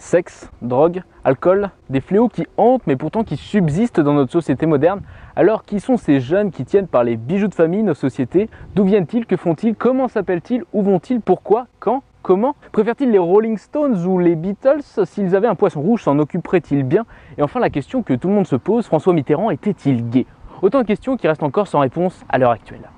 Sexe, drogue, alcool, des fléaux qui hantent mais pourtant qui subsistent dans notre société moderne. Alors qui sont ces jeunes qui tiennent par les bijoux de famille nos sociétés? D'où viennent-ils? Que font-ils? Comment s'appellent-ils? Où vont-ils? Pourquoi? Quand? Comment? Préfèrent-ils les Rolling Stones ou les Beatles? S'ils avaient un poisson rouge, s'en occuperaient-ils bien? Et enfin la question que tout le monde se pose, François Mitterrand était-il gay? Autant de questions qui restent encore sans réponse à l'heure actuelle.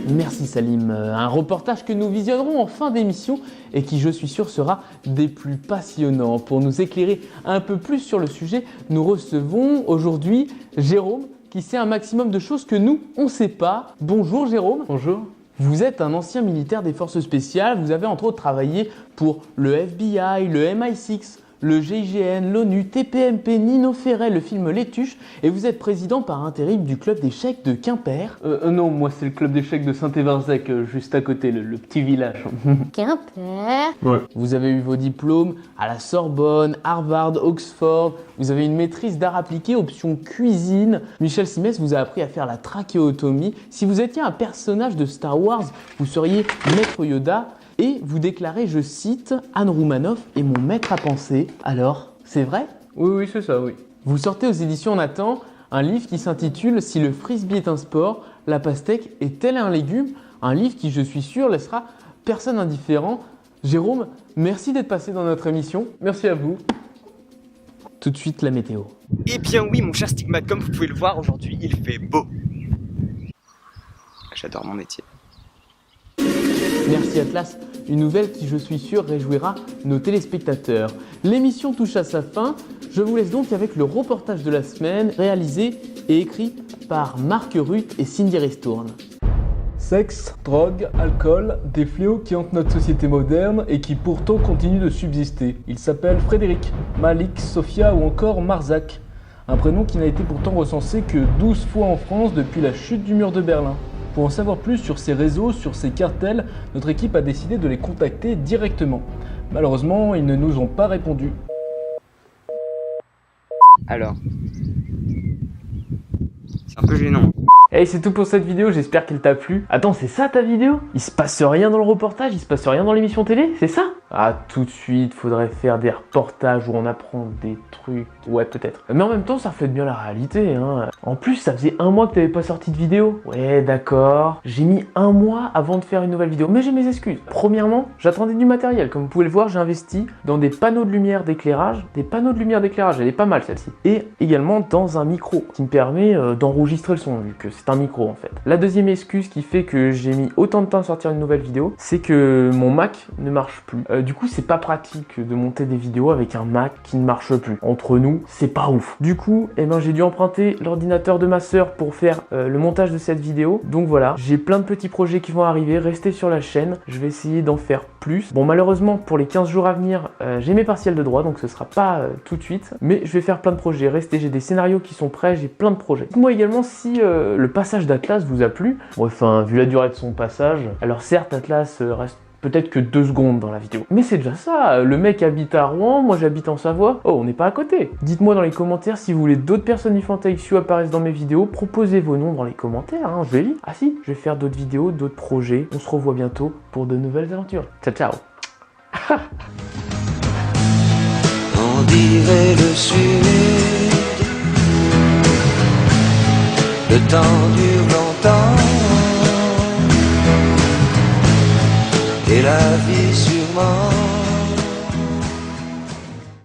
Merci Salim, un reportage que nous visionnerons en fin d'émission et qui je suis sûr sera des plus passionnants. Pour nous éclairer un peu plus sur le sujet, nous recevons aujourd'hui Jérôme qui sait un maximum de choses que nous, on ne sait pas. Bonjour Jérôme. Bonjour. Vous êtes un ancien militaire des forces spéciales, vous avez entre autres travaillé pour le FBI, le MI6, le GIGN, l'ONU, TPMP, Nino Ferret, le film Les Tuches, et vous êtes président par intérim du club d'échecs de Quimper. Non, moi c'est le club d'échecs de Saint-Évarzec, juste à côté, le petit village. Quimper. Ouais. Vous avez eu vos diplômes à la Sorbonne, Harvard, Oxford, vous avez une maîtrise d'art appliqué, option cuisine. Michel Simès vous a appris à faire la trachéotomie. Si vous étiez un personnage de Star Wars, vous seriez Maître Yoda. Et vous déclarez, je cite, Anne Roumanoff est mon maître à penser. Alors, c'est vrai? Oui, c'est ça, oui. Vous sortez aux éditions Nathan un livre qui s'intitule Si le frisbee est un sport, la pastèque est-elle un légume? Un livre qui, je suis sûr, laissera personne indifférent. Jérôme, merci d'être passé dans notre émission. Merci à vous. Tout de suite, la météo. Eh bien oui, mon cher Stigmate, comme vous pouvez le voir, aujourd'hui, il fait beau. J'adore mon métier. Merci Atlas, une nouvelle qui je suis sûr réjouira nos téléspectateurs. L'émission touche à sa fin, je vous laisse donc avec le reportage de la semaine réalisé et écrit par Marc Ruth et Cindy Ristourne. Sexe, drogue, alcool, des fléaux qui hantent notre société moderne et qui pourtant continuent de subsister. Il s'appelle Frédéric, Malik, Sophia ou encore Marzak. Un prénom qui n'a été pourtant recensé que 12 fois en France depuis la chute du mur de Berlin. Pour en savoir plus sur ces réseaux, sur ces cartels, notre équipe a décidé de les contacter directement. Malheureusement, ils ne nous ont pas répondu. Alors, c'est un peu gênant. Hey, c'est tout pour cette vidéo, j'espère qu'elle t'a plu. Attends, c'est ça ta vidéo? Il se passe rien dans le reportage, il se passe rien dans l'émission télé, c'est ça? Ah, tout de suite, faudrait faire des reportages où on apprend des trucs. Ouais, peut-être. Mais en même temps, ça reflète bien la réalité, hein. En plus, ça faisait 1 mois que t'avais pas sorti de vidéo. Ouais, d'accord. J'ai mis 1 mois avant de faire une nouvelle vidéo, mais j'ai mes excuses. Premièrement, j'attendais du matériel. Comme vous pouvez le voir, j'ai investi dans des panneaux de lumière d'éclairage. Des panneaux de lumière d'éclairage, elle est pas mal celle-ci. Et également dans un micro qui me permet d'enregistrer le son, vu que c'est un micro en fait. La deuxième excuse qui fait que j'ai mis autant de temps à sortir une nouvelle vidéo, c'est que mon Mac ne marche plus. Du coup, c'est pas pratique de monter des vidéos avec un Mac qui ne marche plus. Entre nous, c'est pas ouf. Du coup, j'ai dû emprunter l'ordinateur de ma sœur pour faire le montage de cette vidéo. Donc voilà, j'ai plein de petits projets qui vont arriver. Restez sur la chaîne, je vais essayer d'en faire plus. Bon, malheureusement, pour les 15 jours à venir, j'ai mes partiels de droit, donc ce sera pas tout de suite. Mais je vais faire plein de projets. Restez, j'ai des scénarios qui sont prêts, j'ai plein de projets. Dites-moi également si le passage d'Atlas vous a plu. Bon, enfin, vu la durée de son passage, alors certes, Atlas reste peut-être que 2 secondes dans la vidéo. Mais c'est déjà ça, le mec habite à Rouen, moi j'habite en Savoie. Oh, on n'est pas à côté. Dites-moi dans les commentaires si vous voulez d'autres personnes du FantaXU apparaissent dans mes vidéos. Proposez vos noms dans les commentaires, hein, je les lis. Ah si, je vais faire d'autres vidéos, d'autres projets. On se revoit bientôt pour de nouvelles aventures. Ciao, ciao. On dirait le sud. Le temps dure longtemps et la vie sûrement